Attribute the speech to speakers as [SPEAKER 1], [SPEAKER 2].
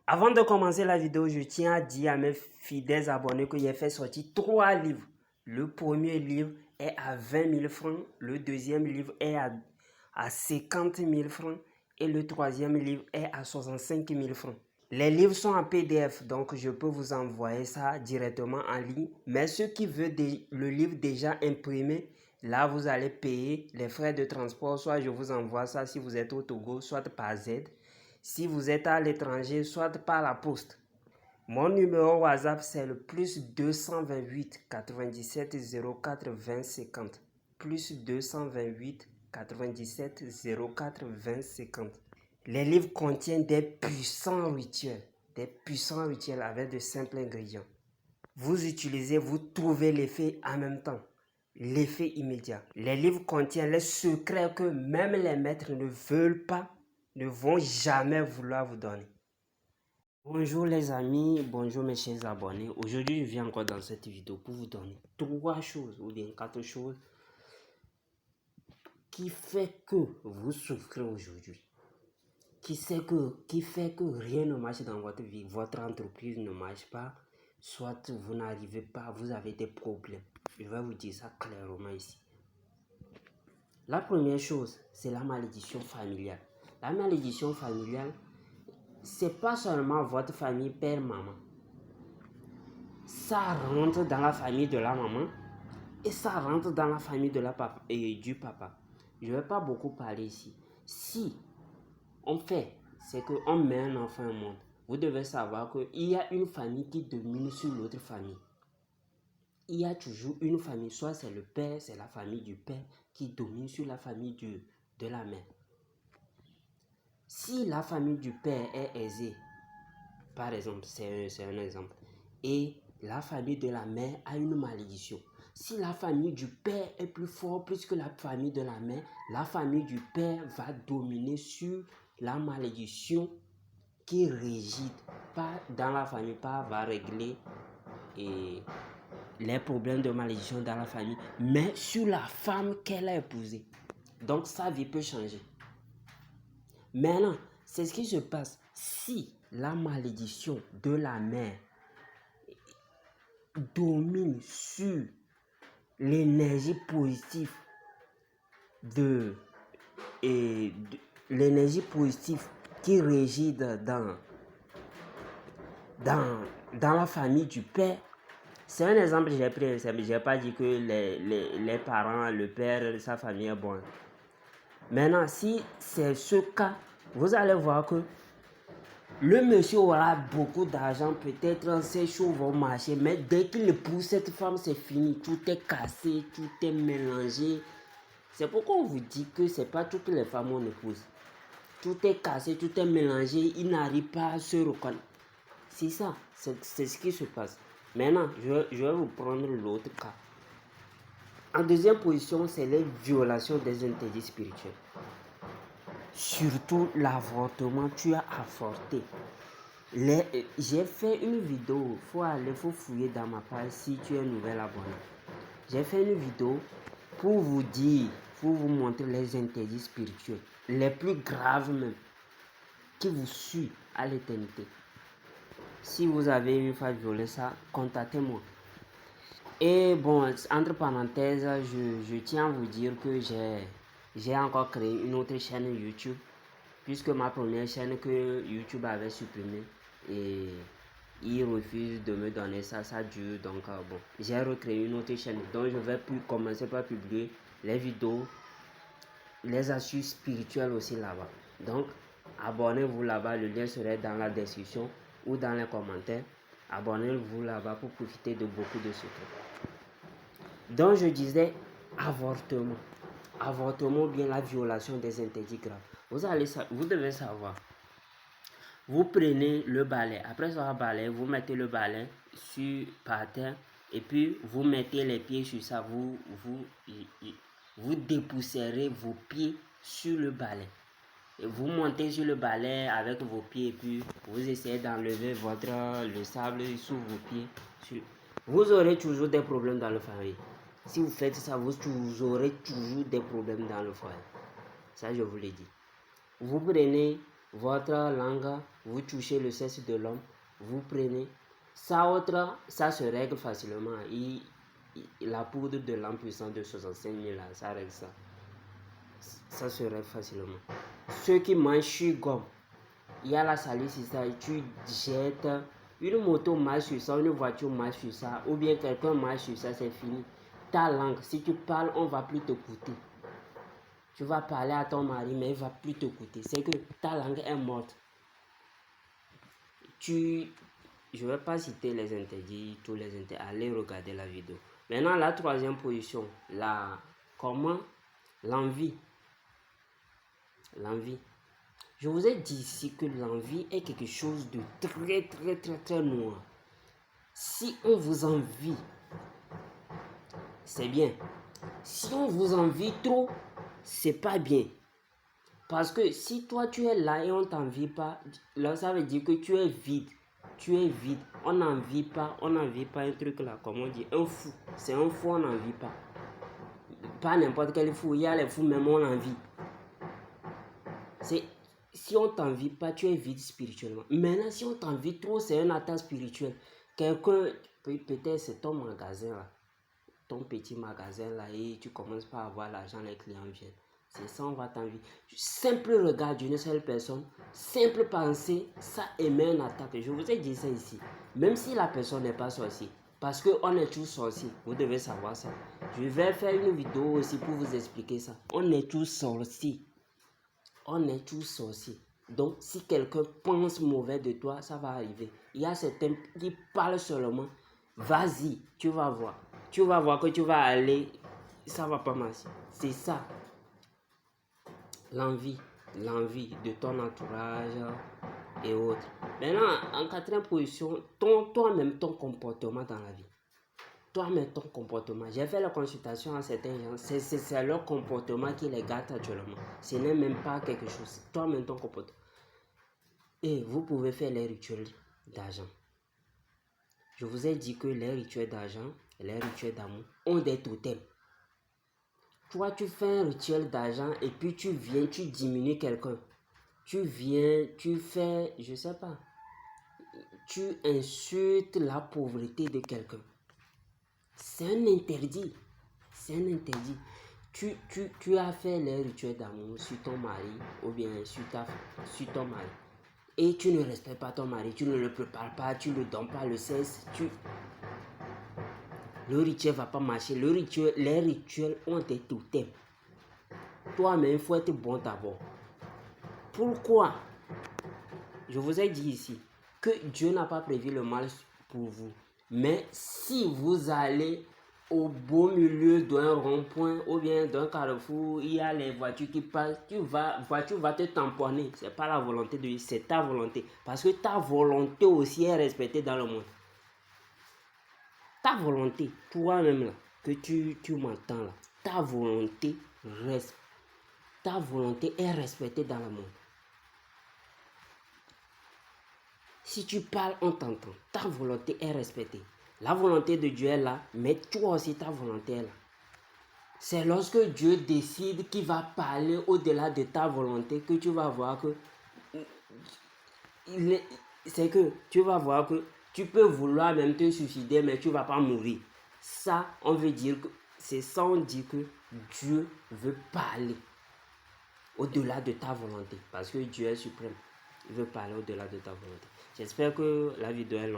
[SPEAKER 1] Avant de commencer la vidéo, je tiens à dire à mes fidèles abonnés que j'ai fait sortir 3 livres. Le premier livre est à 20 000 francs, le deuxième livre est à 50 000 francs et le troisième livre est à 65 000 francs. Les livres sont en PDF, donc je peux vous envoyer ça directement en ligne. Mais ceux qui veulent le livre déjà imprimé, là vous allez payer les frais de transport. Soit je vous envoie ça si vous êtes au Togo, soit par Z. Si vous êtes à l'étranger, soit par la poste. Mon numéro WhatsApp, c'est le plus 228 97 04 20 50. Plus 228 97 04 20 50. Les livres contiennent des puissants rituels avec de simples ingrédients. Vous utilisez, vous trouvez l'effet en même temps, l'effet immédiat. Les livres contiennent les secrets que même les maîtres ne veulent pas, ne vont jamais vouloir vous donner. Bonjour les amis, bonjour mes chers abonnés. Aujourd'hui, je viens encore dans cette vidéo pour vous donner 3 choses ou bien 4 choses qui fait que vous souffrez aujourd'hui. Qui fait que rien ne marche dans votre vie, votre entreprise ne marche pas, soit vous n'arrivez pas, vous avez des problèmes. Je vais vous dire ça clairement ici. La première chose, c'est la malédiction familiale. La malédiction familiale, c'est pas seulement votre famille père, maman. Ça rentre dans la famille de la maman et ça rentre dans la famille de la papa et du papa. Je ne vais pas beaucoup parler ici. Si on fait, c'est qu'on met un enfant au monde. Vous devez savoir qu'il y a une famille qui domine sur l'autre famille. Il y a toujours une famille, soit c'est le père, c'est la famille du père qui domine sur la famille de la mère. Si la famille du père est aisée, par exemple, c'est un exemple, et la famille de la mère a une malédiction. Si la famille du père est plus forte plus que la famille de la mère, la famille du père va dominer sur la malédiction qui réside pas dans la famille, pas va régler les problèmes de malédiction dans la famille, mais sur la femme qu'elle a épousée. Donc sa vie peut changer. Maintenant, c'est ce qui se passe si la malédiction de la mère domine sur l'énergie positive l'énergie positive qui réside dans la famille du père. C'est un exemple que j'ai pris, je n'ai pas dit que les parents, le père, sa famille est bonne. Maintenant, si c'est ce cas, vous allez voir que le monsieur aura beaucoup d'argent, peut-être ses choses vont marcher, mais dès qu'il épouse cette femme, c'est fini. Tout est cassé, tout est mélangé. C'est pourquoi on vous dit que ce n'est pas toutes les femmes qu'on épouse. Tout est cassé, tout est mélangé, il n'arrive pas à se reconnaître. C'est ça, c'est ce qui se passe. Maintenant, je vais vous prendre l'autre cas. En deuxième position, c'est les violations des interdits spirituels. Surtout l'avortement, tu as avorté. J'ai fait une vidéo, faut fouiller dans ma page si tu es nouvel abonné. J'ai fait une vidéo pour vous dire, pour vous montrer les interdits spirituels, les plus graves même, qui vous suivent à l'éternité. Si vous avez une fois violé ça, contactez-moi. Et bon, entre parenthèses, je tiens à vous dire que j'ai encore créé une autre chaîne YouTube, puisque ma première chaîne que YouTube avait supprimée et il refuse de me donner ça dure. Donc bon, j'ai recréé une autre chaîne, donc je vais commencer par publier les vidéos, les astuces spirituelles aussi là-bas. Donc abonnez-vous là-bas, le lien serait dans la description ou dans les commentaires. Abonnez-vous là-bas pour profiter de beaucoup de secrets. Donc je disais avortement. Avortement ou bien la violation des interdits graves. Vous devez savoir. Vous prenez le balai. Après ça, balai, vous mettez le balai par terre et puis vous mettez les pieds sur ça. Vous dépoussiérez vos pieds sur le balai. Et vous montez sur le balai avec vos pieds et puis vous essayez d'enlever le sable sous vos pieds. Vous aurez toujours des problèmes dans le foyer. Si vous faites ça, vous aurez toujours des problèmes dans le foyer. Ça, je vous l'ai dit. Vous prenez votre langue, vous touchez le sexe de l'homme, vous prenez. Ça se règle facilement. La poudre de l'impuissant de 65 000, là, ça règle ça. Ça se règle facilement. Ceux qui mangent chewing-gum, il y a la salicité, tu jettes. Une moto marche sur ça, une voiture marche sur ça, ou bien quelqu'un marche sur ça, c'est fini. Ta langue, si tu parles, on ne va plus t'écouter. Tu vas parler à ton mari, mais il ne va plus t'écouter. C'est que ta langue est morte. Je ne vais pas citer les interdits, tous les interdits. Allez regarder la vidéo. Maintenant, la troisième position, l'envie. L'envie. Je vous ai dit ici que l'envie est quelque chose de très noir. Si on vous envie, c'est bien. Si on vous envie trop, c'est pas bien. Parce que si toi tu es là et on t'envie pas, là ça veut dire que tu es vide. Tu es vide. On n'envie pas un truc là, comme on dit, un fou. C'est un fou, on n'envie pas. Pas n'importe quel fou, il y a les fous, même on envie. Si on t'envie pas, tu es vide spirituellement. Maintenant, si on t'envie trop, c'est un attaque spirituel. Quelqu'un, peut-être c'est ton magasin là, ton petit magasin là, et tu commences pas à avoir l'argent, les clients viennent. C'est ça, on va t'envier. Simple regard d'une seule personne, simple pensée, ça émet une attaque. Je vous ai dit ça ici. Même si la personne n'est pas sorcière, parce qu'on est tous sorciers, vous devez savoir ça. Je vais faire une vidéo aussi pour vous expliquer ça. On est tous sorciers. On est tous sorciers. Donc, si quelqu'un pense mauvais de toi, ça va arriver. Il y a certains qui parlent seulement. Vas-y, tu vas voir. Tu vas voir que tu vas aller. Ça va pas marcher. C'est ça. L'envie de ton entourage et autres. Maintenant, en quatrième position, toi-même, ton comportement dans la vie. Toi-même, ton comportement. J'ai fait la consultation à certains gens. C'est leur comportement qui les gâte actuellement. Ce n'est même pas quelque chose. Toi-même, ton comportement. Et vous pouvez faire les rituels d'argent. Je vous ai dit que les rituels d'argent et les rituels d'amour ont des totems. Toi, tu fais un rituel d'argent et puis tu viens, tu diminues quelqu'un. Tu viens, tu fais, je sais pas, tu insultes la pauvreté de quelqu'un. C'est un interdit. C'est un interdit. Tu as fait les rituels d'amour sur ton mari ou bien sur ton mari. Et tu ne respectes pas ton mari, tu ne le prépares pas, tu ne le donnes pas le sexe. Le rituel ne va pas marcher. Les rituels ont des totems. Toi-même, il faut être bon d'abord. Pourquoi? Je vous ai dit ici que Dieu n'a pas prévu le mal pour vous. Mais si vous allez au beau milieu d'un rond-point ou bien d'un carrefour, il y a les voitures qui passent, voiture va te tamponner. Ce n'est pas la volonté de Dieu, c'est ta volonté. Parce que ta volonté aussi est respectée dans le monde. Ta volonté, toi-même là, que tu m'entends là, ta volonté est respectée dans le monde. Si tu parles, on t'entend. Ta volonté est respectée. La volonté de Dieu est là, mais toi aussi ta volonté est là. C'est lorsque Dieu décide qu'il va parler au-delà de ta volonté que tu vas voir que c'est que tu vas voir que tu peux vouloir même te suicider, mais tu ne vas pas mourir. Ça, on veut dire que c'est ça, on dit que Dieu veut parler au-delà de ta volonté, parce que Dieu est suprême. Il veut parler au-delà de ta volonté. J'espère que la vidéo est longue.